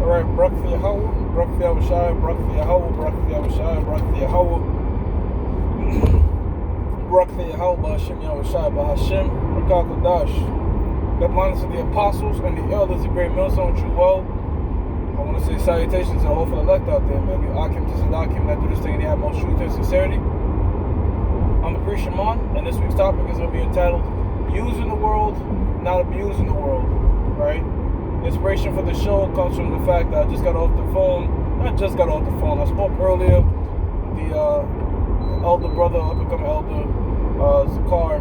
Alright, Barak for Yahweh, Barak for Yahushai, Barak for Yahweh, Barak for Yahushai, Barak for Yahweh. Barak for Yahweh, Ba'Hashem Yahushai, Ba'Hashem, Rakal Kodash. God bless to the apostles and the elders, the great millstone, true well. I want to say salutations to all for the elect out there, man. We Akim to Sadakim that do this thing in the utmost truth and sincerity. I'm the priest Shimon, and this week's topic is going to be entitled Using the World, Not Abusing the World, right? Inspiration for the show comes from the fact that I just got off the phone. Not just got off the phone. I spoke earlier with the elder brother, up-and-coming elder, Zakar,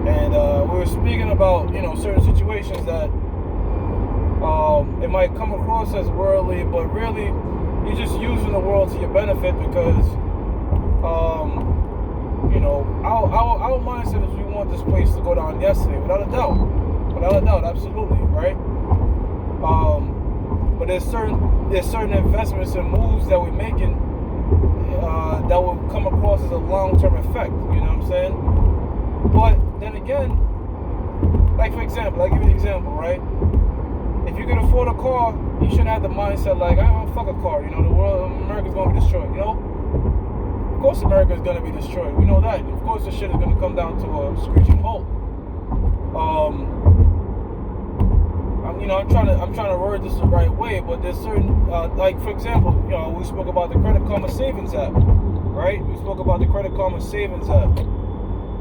and we were speaking about, certain situations that it might come across as worldly, but really you're just using the world to your benefit because, our mindset is we want this place to go down yesterday, without a doubt, absolutely, right? But there's certain investments and moves that we're making that will come across as a long-term effect. You know what I'm saying? But then again, like for example, I'll give you an example, right? If you can afford a car, you shouldn't have the mindset like, I don't fuck a car. The world, America's gonna be destroyed. Of course, America is gonna be destroyed. We know that. Of course, the shit is gonna come down to a screeching halt. I'm trying to word this the right way, but there's certain, like for example, we spoke about the Credit Karma Savings app, right? We spoke about the Credit Karma Savings app.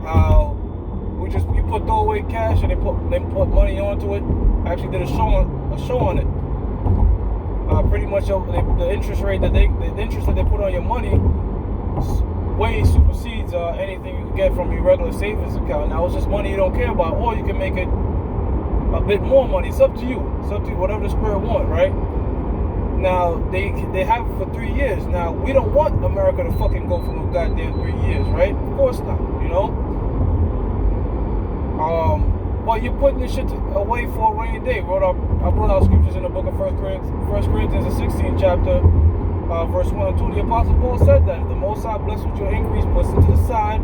How you put throwaway cash and they put money onto it. I actually did a show on it. Pretty much the interest rate the interest that they put on your money way supersedes anything you can get from your regular savings account. Now it's just money you don't care about, or you can make it a bit more money. It's up to you. It's up to you, whatever the spirit want, right? Now they have it for 3 years. Now we don't want America to fucking go for no goddamn 3 years, right? Of course not, But you're putting this shit away for a rainy day. I brought out scriptures in the book of 1 Corinthians, the 16th chapter, verse 1 and 2. The Apostle Paul said that if the Most High bless with your increase, puts it to the side,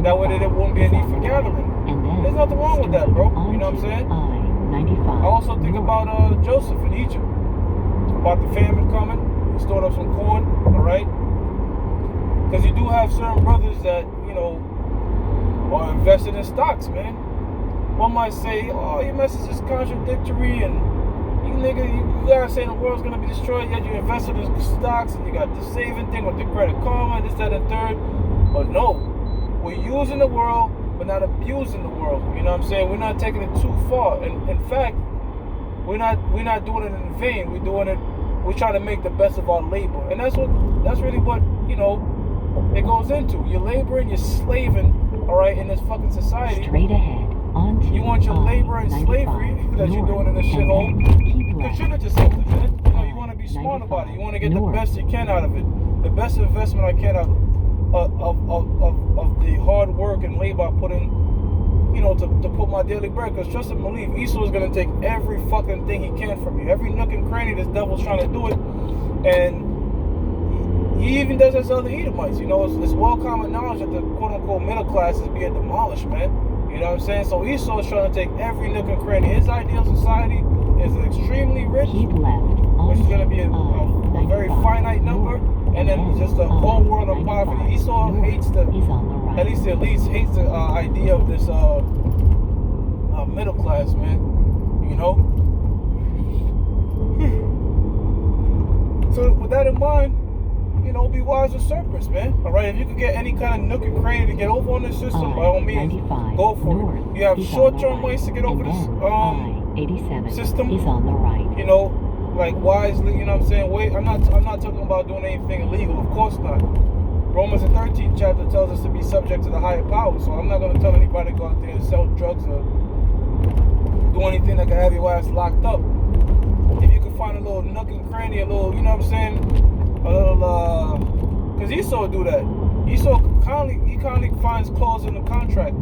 that way there won't be a need for gathering. There's nothing wrong with that, bro. You know what I'm saying? I also think about Joseph in Egypt, about the famine coming. He stored up some corn, all right? Because you do have certain brothers that, are invested in stocks, man. One might say, oh, your message is contradictory, and you gotta say the world's gonna be destroyed, yet you invested in stocks, and you got the saving thing with the Credit Karma, and this, that, and third. But no, we're using the world, but not abusing the world. You know what I'm saying? We're not taking it too far. And in fact, we're not doing it in vain. We're trying to make the best of our labor. And that's really what, it goes into. You're laboring, you're slaving, all right, in this fucking society. Straight ahead. You want your labor and slavery that you're doing in this shithole, contribute to something, man. You want to be smart about it. You want to get the best you can out of it. The best investment I can out of the hard work and labor I put in, to put my daily bread. Because trust and believe, Esau is going to take every fucking thing he can from you. Every nook and cranny this devil's trying to do it. And he even does this to other Edomites. It's well common knowledge that the quote-unquote middle class is being demolished, man. You know what I'm saying? So Esau is trying to take every nook and cranny. His ideal society is extremely rich, which is going to be a very finite number, and then just a whole world of poverty. Esau hates at least the elites, hates the idea of this middle class, man. So with that in mind, be wise with serpents, man. All right, if you could get any kind of nook and cranny to get over on this system, by all means, go for it. You have short-term ways to get over this system. Is on the right. Like wisely. You know what I'm saying? I'm not talking about doing anything illegal. Of course not. Romans the 13th chapter tells us to be subject to the higher power. So I'm not going to tell anybody to go out there and sell drugs or do anything that can have your ass locked up. If you can find a little nook and cranny, a little, you know what I'm saying? A little, because Esau do that. Esau kindly finds clause in the contract.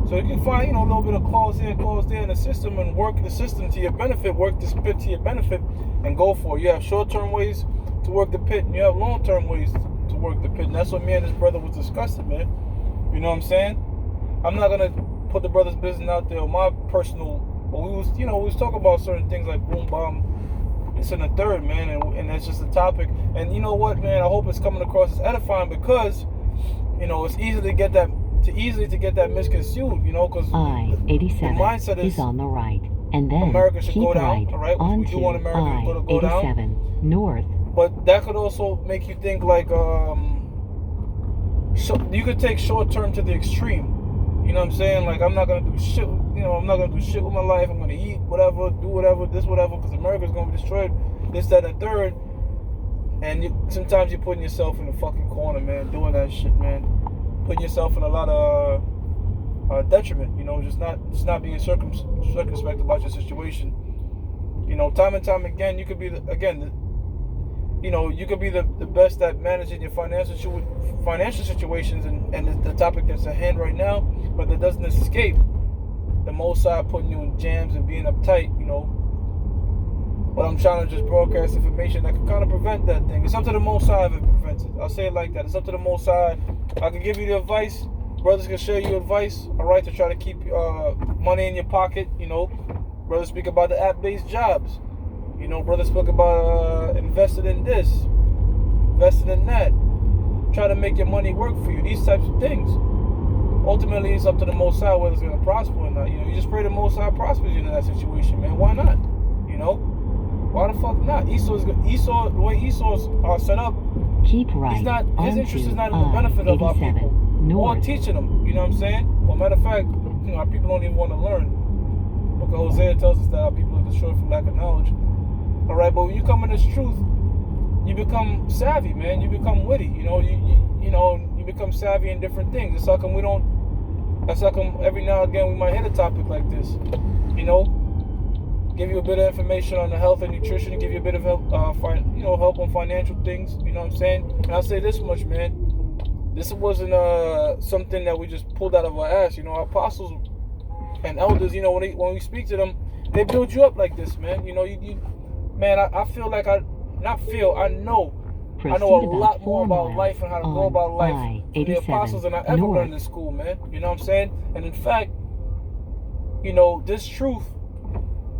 So you can find, a little bit of clause here, clause there in the system, and work the system to your benefit, work the pit to your benefit, and go for it. You have short-term ways to work the pit, and you have long-term ways to work the pit. And that's what me and his brother was discussing, man. You know what I'm saying? I'm not going to put the brother's business out there, or my personal But we was talking about certain things like boom bomb. It's in the third, man, and it's just a topic. And you know what, man? I hope it's coming across as edifying because, it's easy to get that misconstrued, because I-87 the mindset is on the right, and then America should keep go down, right all right? We do want America to go down. I-87 north. But that could also make you think like, you could take short term to the extreme. You know what I'm saying? Like, I'm not gonna do shit. I'm not gonna do shit with my life. I'm gonna eat whatever, do whatever, this whatever, because America's gonna be destroyed. This, that, and third. And sometimes you're putting yourself in the fucking corner, man, doing that shit, man. Putting yourself in a lot of detriment. Just not being circumspect about your situation. Time and time again, you could be you could be the best at managing your financial situations and the topic that's at hand right now, but that doesn't escape the Most High putting you in jams and being uptight, But I'm trying to just broadcast information that can kind of prevent that thing. It's up to the Most High if it prevents it. I'll say it like that. It's up to the Most High. I can give you the advice. Brothers can share you advice, all right, to try to keep money in your pocket, Brothers speak about the app-based jobs. Brothers speak about investing in this, investing in that. Try to make your money work for you. These types of things. Ultimately, it's up to the Most High whether it's going to prosper or not. You just pray the Most High prospers you in that situation, man. Why not? Why the fuck not? Esau, the way Esau's are set up, keep right. His interest is not in the benefit of our people or teaching them. You know what I'm saying? Well, matter of fact, our people don't even want to learn. Because Hosea tells us that our people are destroyed for lack of knowledge. All right, but when you come in this truth, you become savvy, man. You become witty. You become savvy in different things. That's how come every now and again we might hit a topic like this. Give you a bit of information on the health and nutrition, give you a bit of help, help on financial things. You know what I'm saying? And I'll say this much, man. This wasn't something that we just pulled out of our ass. Our apostles and elders, when we speak to them, they build you up like this, man. Man, I feel like I know a lot more about life and how to go about life from the apostles than I ever learned in school, man. You know what I'm saying? And in fact, this truth,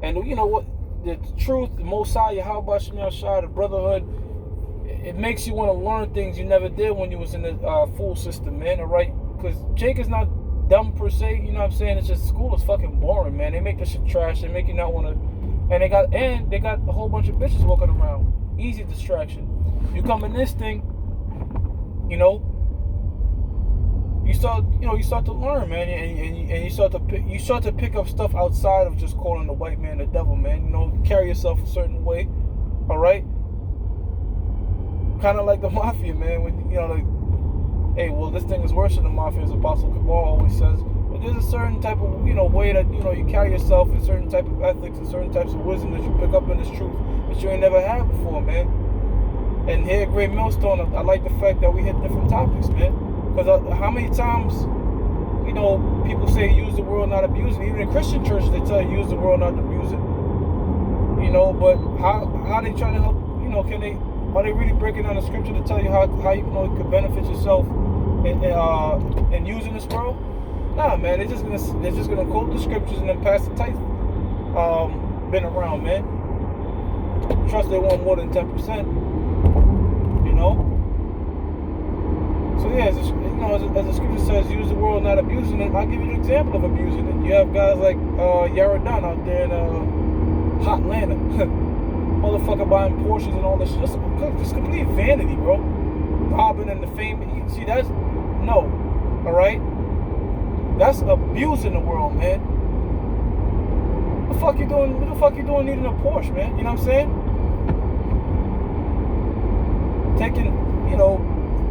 and what, the truth, the Most High, Yahweh Shem Shai, the brotherhood, it makes you want to learn things you never did when you was in the full system, man, all right? Because Jake is not dumb per se, you know what I'm saying? It's just school is fucking boring, man. They make this shit trash. They make you not want to, and they got a whole bunch of bitches walking around. Easy distraction. You come in this thing, you start to learn, man, and you start to pick up stuff outside of just calling the white man the devil, man. Carry yourself a certain way, all right? Kind of like the mafia, man. When hey, well, this thing is worse than the mafia, as Apostle Cabal always says. But there's a certain type of way that you carry yourself, a certain type of ethics, and certain types of wisdom that you pick up in this truth that you ain't never had before, man. And here at Great Millstone, I like the fact that we hit different topics, man. Because how many times, people say use the world, not abuse it. Even in Christian churches, they tell you use the world, not abuse it. But how they trying to help? Are they really breaking down the scripture to tell you how you could benefit yourself in using this world? Nah, man. They're just gonna quote the scriptures and then pass the tithe. Been around, man. Trust they want more than 10%. So yeah, as the scripture says, use the world, not abusing it. I'll give you an example of abusing it. You have guys like Yaradan out there in hot Atlanta. Motherfucker buying Porsches and all this shit. Just complete vanity, bro. Robbing and the fame. See, that's no. Alright? That's abusing the world, man. What the fuck you doing? What the fuck you doing needing a Porsche, man? You know what I'm saying? Taking,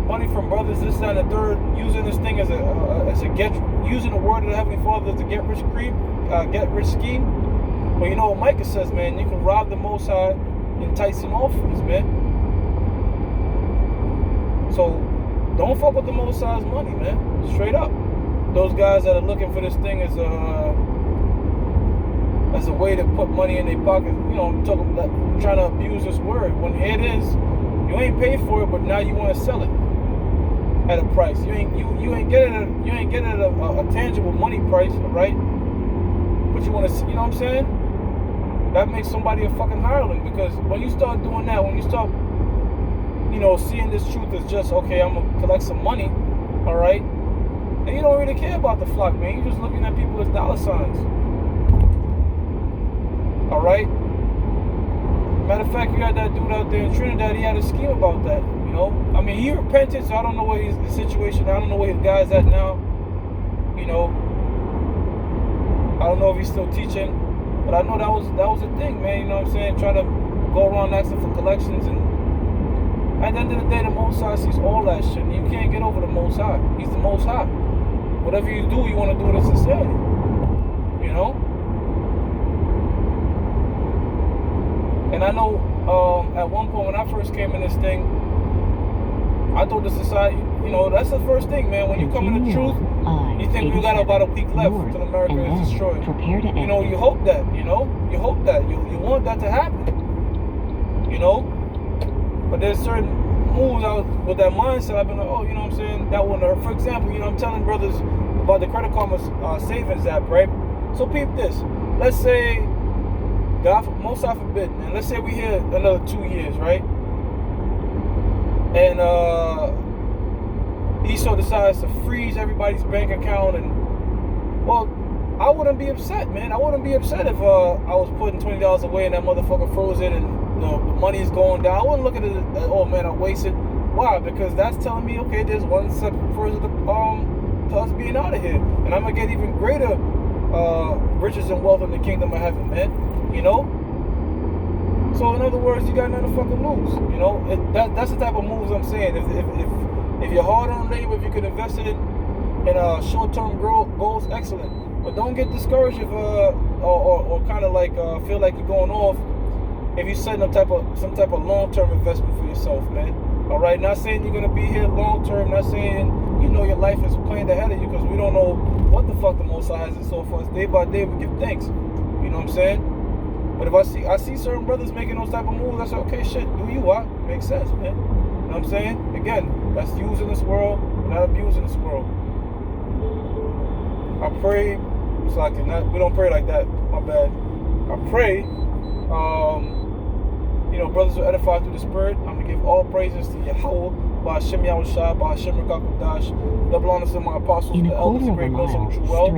money from brothers, this, that, and the third, using this thing using the word of the Heavenly Father as a get rich scheme. Well, you know what Micah says, man, you can rob the Most High, enticing offerings, man. So don't fuck with the Most High's money, man. Straight up. Those guys that are looking for this thing as a way to put money in their pocket, I'm talking about trying to abuse this word. When here it is, you ain't paid for it, but now you want to sell it at a price. You ain't get it at a tangible money price, right? But what you want to see. You know what I'm saying? That makes somebody a fucking hireling, because when you start doing that, when you start, seeing this truth as just, okay, I'm gonna collect some money, all right, and you don't really care about the flock, man. You're just looking at people as dollar signs, all right. Matter of fact, you had that dude out there in Trinidad. He had a scheme about that. I mean, he repented, so I don't know what his situation. I don't know where his guy's at now. I don't know if he's still teaching, but I know that was a thing, man. You know what I'm saying? Trying to go around asking for collections, and at the end of the day, the Most High sees all that shit. And you can't get over the Most High. He's the Most High. Whatever you do, you want to do it in sincerity. And I know at one point when I first came in this thing, I told the society, that's the first thing, man. When you come in the truth, you think we got about a week left till America is destroyed. You hope that, you hope that. You want that to happen, But there's certain moves out with that mindset. I've been like, oh, you know what I'm saying? That one, for example, I'm telling brothers about the Credit Karma savings app, right? So peep this. Let's say, most I forbid, man. Let's say we here another 2 years, right? And Esau decides to freeze everybody's bank account, and well, I wouldn't be upset, man. I wouldn't be upset if I was putting $20 away and that motherfucker froze it and the money's going down. I wouldn't look at it as, oh man, I wasted. Why? Because that's telling me, okay, there's one step further to us being out of here, and I'm gonna get even greater riches and wealth in the kingdom of heaven, man. So in other words, you got nothing to fucking lose. That's the type of moves I'm saying. If you're hard on labor, if you could invest it in short-term goals, excellent. But don't get discouraged if or kind of like feel like you're going off if you set some type of long-term investment for yourself, man. All right, not saying you're gonna be here long-term. Not saying your life is planned ahead of you, because we don't know what the fuck the Most High has in store for us. Day by day, we give thanks. You know what I'm saying? But if I see certain brothers making those type of moves, I say, okay, shit, do you what? Makes sense, man. You know what I'm saying? Again, that's using this world, not abusing this world. I pray, we don't pray like that, my bad. I pray, brothers will edify through the Spirit. I'm going to give all praises to Yahweh, by Hashem Yahushua, by Hashem Rakakudash. Double honors to my apostles, the elders, the great nobles of true wealth.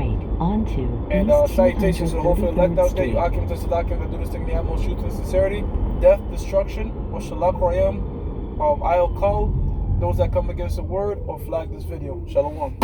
And salutations to the whole field elect out there. You Akim to Sadakim that do this thing in the utmost truth and sincerity. Death, destruction, or Shalak Rayam, I'll call those that come against the word or flag this video. Shalom.